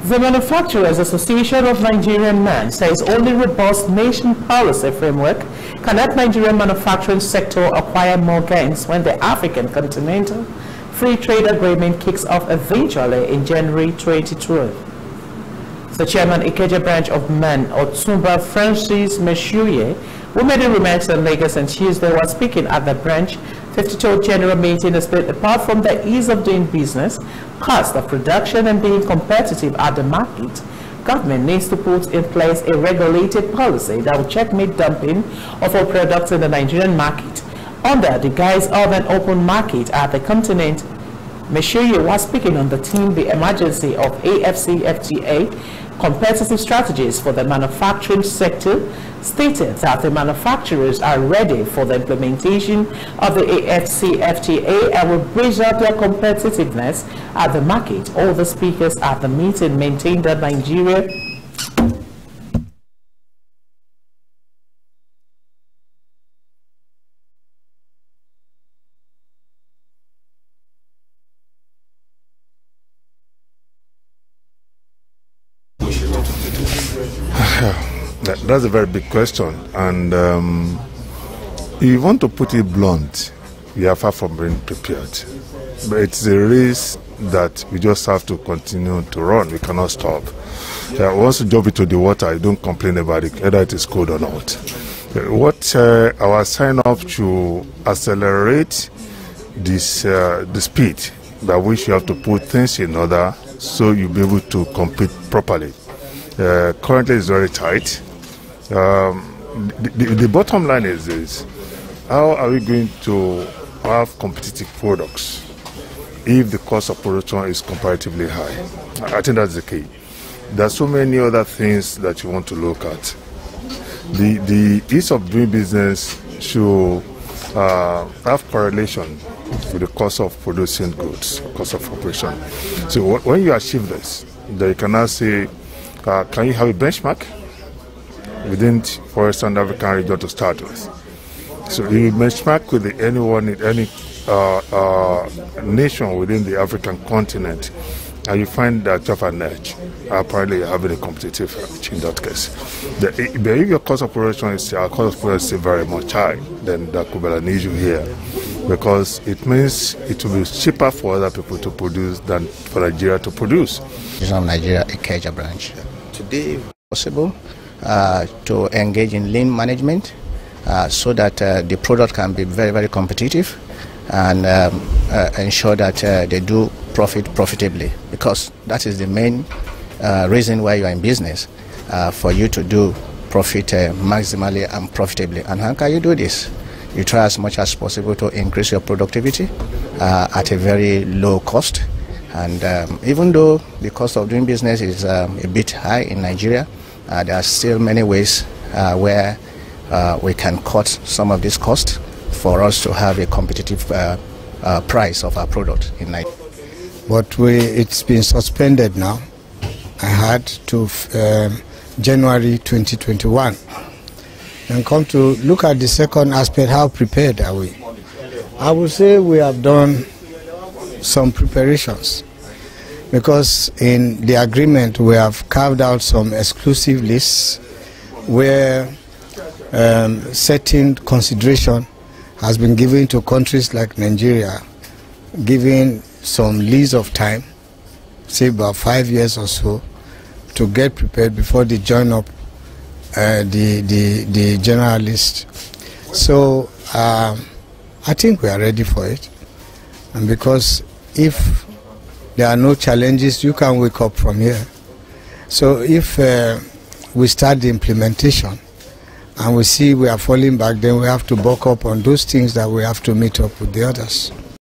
The Manufacturers Association of Nigerian Men says only robust nation policy framework can help Nigerian manufacturing sector acquire more gains when the African Continental Free Trade Agreement kicks off eventually in January 2012. The chairman Ikeja branch of MEN, Otumba Francis Meshuye, who made the remarks in Lagos on Tuesday while speaking at the branch 52nd General Meeting, that apart from the ease of doing business, cost of production and being competitive at the market, government needs to put in place a regulated policy that will checkmate dumping of all products in the Nigerian market under the guise of an open market at the continent. Meshuye was speaking on the theme, the emergency of AfCFTA, competitive strategies for the manufacturing sector, stated that the manufacturers are ready for the implementation of the AfCFTA and will bridge up their competitiveness at the market. All the speakers at the meeting maintained that Nigeria That's a very big question, and if you want to put it blunt, we are far from being prepared. But it's a race that we just have to continue to run. We cannot stop. Once you jump into the water, you don't complain about it, whether it is cold or not. What our sign-up to accelerate this the speed by which you have to put things in order so you'll be able to compete properly. Currently, it's very tight. The bottom line is this: how are we going to have competitive products if the cost of production is comparatively high? I think that's the key. There are so many other things that you want to look at. The ease of doing business should have correlation with the cost of producing goods, cost of operation. So when you achieve this, then you can now say, can you have a benchmark within Forest and African region to start with? So you benchmark with anyone in any nation within the African continent, and you find that you have an edge. Apparently, having a competitive edge in that case. But if your cost of production is very much high, then that could be an issue here, because it means it will be cheaper for other people to produce than for Nigeria to produce. Nigeria Ikeja branch. Today, possible to engage in lean management so that the product can be very, very competitive and ensure that they do profitably, because that is the main reason why you are in business, for you to do profit maximally and profitably. And how can you do this? You try as much as possible to increase your productivity at a very low cost. And even though the cost of doing business is a bit high in Nigeria, there are still many ways where we can cut some of this cost for us to have a competitive price of our product in Nigeria. But it's been suspended now. I had to January 2021. And come to look at the second aspect, how prepared are we? I would say we have done some preparations, because in the agreement we have carved out some exclusive lists where certain consideration has been given to countries like Nigeria, giving some lease of time, say about 5 years or so, to get prepared before they join up the general list. So I think we are ready for it, and because if there are no challenges, you can wake up from here. So if we start the implementation and we see we are falling back, then we have to buck up on those things that we have to meet up with the others.